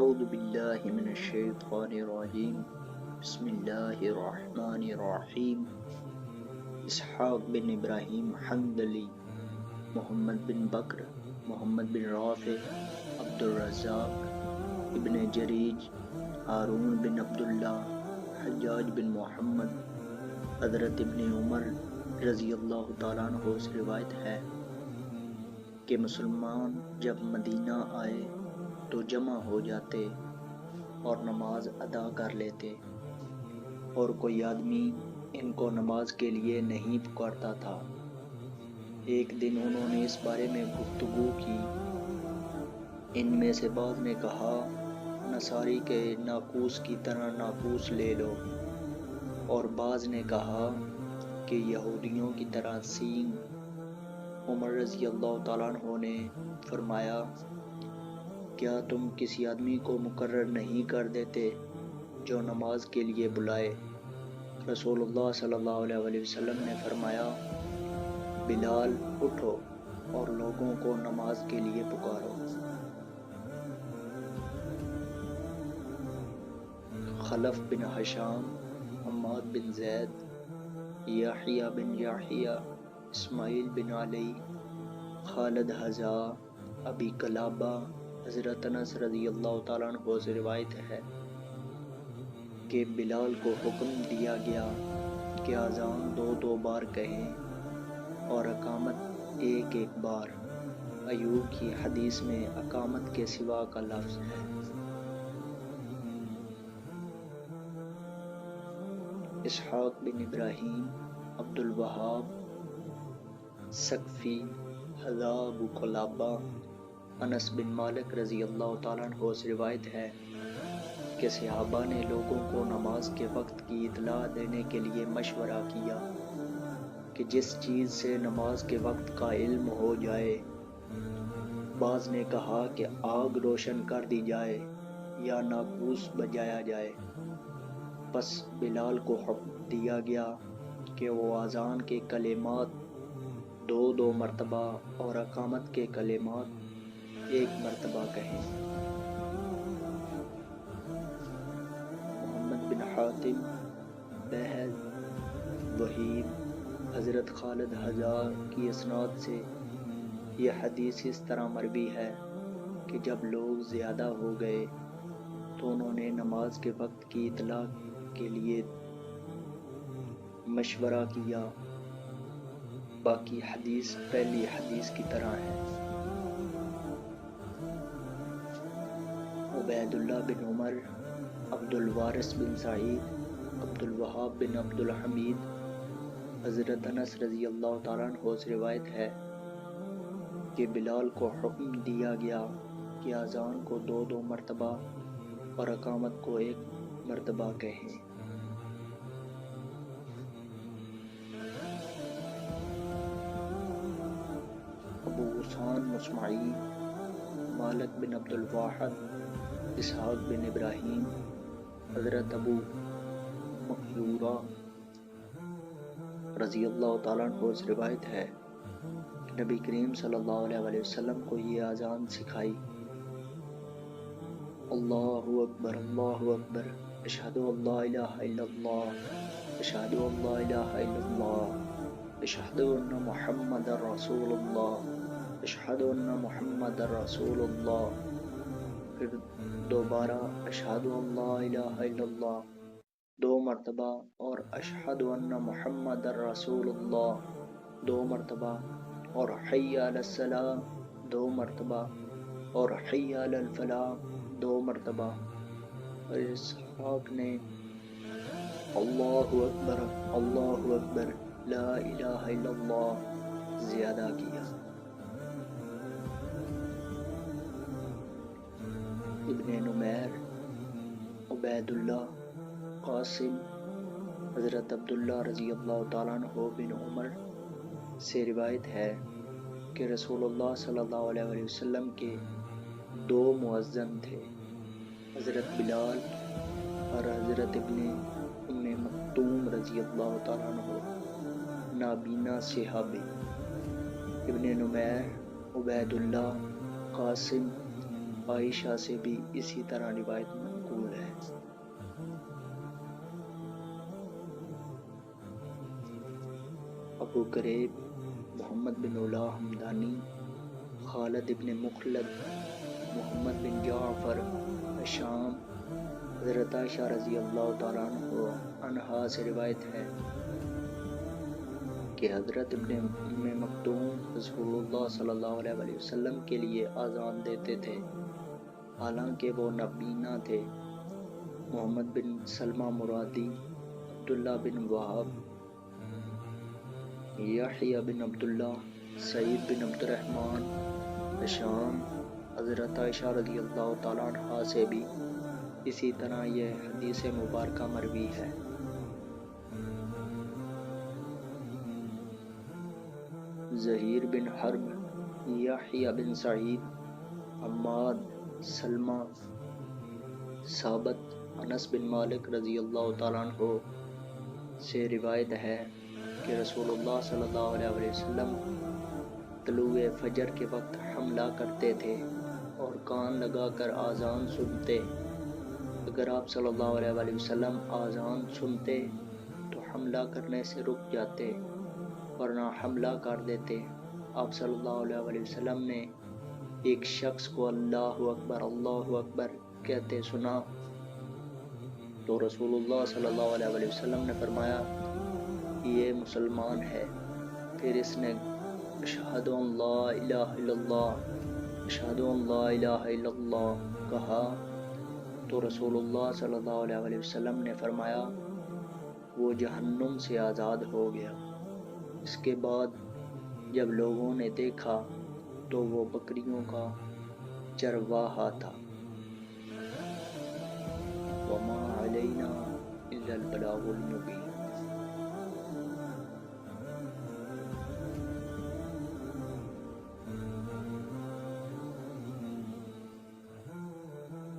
أعوذ بالله من الشيطان الرجيم بسم الله الرحمن الرحيم اسحاق بن ابراہیم حنظلی، محمد بن بکر، محمد بن رافع، عبد الرزاق ابن جریج، ہارون بن عبداللہ، حجاج بن محمد، حضرت ابن عمر رضی اللہ تعالیٰ عنہ سے روایت ہے کہ مسلمان جب مدینہ آئے تو جمع ہو جاتے اور نماز ادا کر لیتے، اور کوئی آدمی ان کو نماز کے لیے نہیں پکارتا تھا۔ ایک دن انہوں نے اس بارے میں گفتگو کی۔ ان میں سے بعض نے کہا، نصاری کے ناقوس کی طرح ناقوس لے لو، اور بعض نے کہا کہ یہودیوں کی طرح سینگ۔ عمر رضی اللہ تعالیٰ عنہ نے فرمایا، کیا تم کسی آدمی کو مقرر نہیں کر دیتے جو نماز کے لیے بلائے؟ رسول اللہ صلی اللہ علیہ وسلم نے فرمایا، بلال اٹھو اور لوگوں کو نماز کے لیے پکارو۔ خلف بن ہشام، حماد بن زید، یحییٰ بن یحییٰ، اسماعیل بن علی، خالد حذا، ابی قلابہ، حضرت انس رضی اللہ تعالیٰ عنہ سے روایت ہے کہ بلال کو حکم دیا گیا کہ اذان 2 بار کہیں اور اقامت 1 بار۔ ایوب کی حدیث میں اقامت کے سوا کا لفظ ہے۔ اسحاق بن ابراہیم، عبد الوہاب ثقفی، حذا، ابو قلابہ، انس بن مالک رضی اللہ تعالیٰ عنہ سے روایت ہے کہ صحابہ نے لوگوں کو نماز کے وقت کی اطلاع دینے کے لیے مشورہ کیا کہ جس چیز سے نماز کے وقت کا علم ہو جائے۔ بعض نے کہا کہ آگ روشن کر دی جائے یا ناقوس بجایا جائے۔ پس بلال کو حکم دیا گیا کہ وہ اذان کے کلمات 2 مرتبہ اور اقامت کے کلمات 1 مرتبہ کہیں۔ محمد بن حاتم، بہز، وحید، حضرت خالد حذا کی اسناد سے یہ حدیث اس طرح مروی ہے کہ جب لوگ زیادہ ہو گئے تو انہوں نے نماز کے وقت کی اطلاع کے لیے مشورہ کیا۔ باقی حدیث پہلی حدیث کی طرح ہے۔ عبید اللہ بن عمر، عبد الوارث بن سعید، عبد الوہاب بن عبد الحمید، حضرت انس رضی اللہ تعالیٰ عنہ سے روایت ہے کہ بلال کو حکم دیا گیا کہ اذان کو 2 مرتبہ اور اقامت کو 1 مرتبہ کہیں۔ ابو غسان مصمعی، مالک بن عبد الواحد، اسحاق بن ابراہیم، حضرت ابو محذورہ رضی اللہ تعالیٰ عنہ سے روایت ہے کہ نبی کریم صلی اللہ علیہ وسلم کو یہ اذان سکھائی، اللہ اکبر، اللہ اکبر، اشہد ان لا الہ الا اللہ، اشہد ان لا الہ الا اللہ، اشہد ان محمد رسول اللہ، اشہد ان محمد رسول اللہ۔ پھر دوبارہ اشہد ان لا الہ الا اللہ 2 مرتبہ اور اشہد ان محمد رسول اللہ 2 مرتبہ، اور حی علی الصلاۃ 2 مرتبہ، اور حی علی الفلاح 2 مرتبہ۔ اور اسحاق نے اللہ اکبر، اللہ اکبر، لا الہ الا اللہ زیادہ کیا۔ ابن نمیر، عبید اللہ، قاسم، حضرت عبداللہ رضی اللہ تعالیٰ عنہ بن عمر سے روایت ہے کہ رسول اللہ صلی اللہ علیہ وسلم کے 2 مؤذن تھے، حضرت بلال اور حضرت ابن ام مکتوم رضی اللہ تعالیٰ عنہ، نابینا صحابی۔ ابن نمیر، عبید اللہ، قاسم، عائشہ سے بھی اسی طرح روایت منقول ہے۔ ابو کریب محمد بن علا حمدانی، خالد ابن مخلد، محمد بن جعفر الشام، حضرت عائشہ رضی اللہ تعالیٰ عنہا سے روایت ہے کہ حضرت ابن ام مکتوم رسول اللہ صلی اللہ علیہ وسلم کے لیے اذان دیتے تھے، حالانکہ وہ نابینا تھے۔ محمد بن سلمہ مرادی، عبداللہ بن وہب، یحییٰ بن عبداللہ، سعید بن عبد الرحمن الشام، حضرت عائشہ رضی اللہ تعالیٰ عنہا سے بھی اسی طرح یہ حدیث مبارکہ مروی ہے۔ زہیر بن حرب، یحییٰ بن سعید، حماد، سلمہ، ثابت، انس بن مالک رضی اللہ تعالیٰ عنہ سے روایت ہے کہ رسول اللہ صلی اللہ علیہ وسلم طلوع فجر کے وقت حملہ کرتے تھے اور کان لگا کر آذان سنتے۔ اگر آپ صلی اللہ علیہ وسلم آذان سنتے تو حملہ کرنے سے رک جاتے، ورنہ حملہ کر دیتے۔ آپ صلی اللہ علیہ وسلم نے ایک شخص کو اللہ اکبر کہتے سنا تو رسول اللہ صلی اللہ علیہ وسلم نے فرمایا یہ مسلمان ہے۔ پھر اس نے اشہد ان لا الہ الا اللہ، اشہد ان لا الہ الا اللہ کہا تو رسول اللہ صلی اللہ علیہ وسلم نے فرمایا وہ جہنم سے آزاد ہو گیا۔ اس کے بعد جب لوگوں نے دیکھا تو وہ بکریوں کا چرواہا تھا۔ وما علینا الا البلاغ المبین۔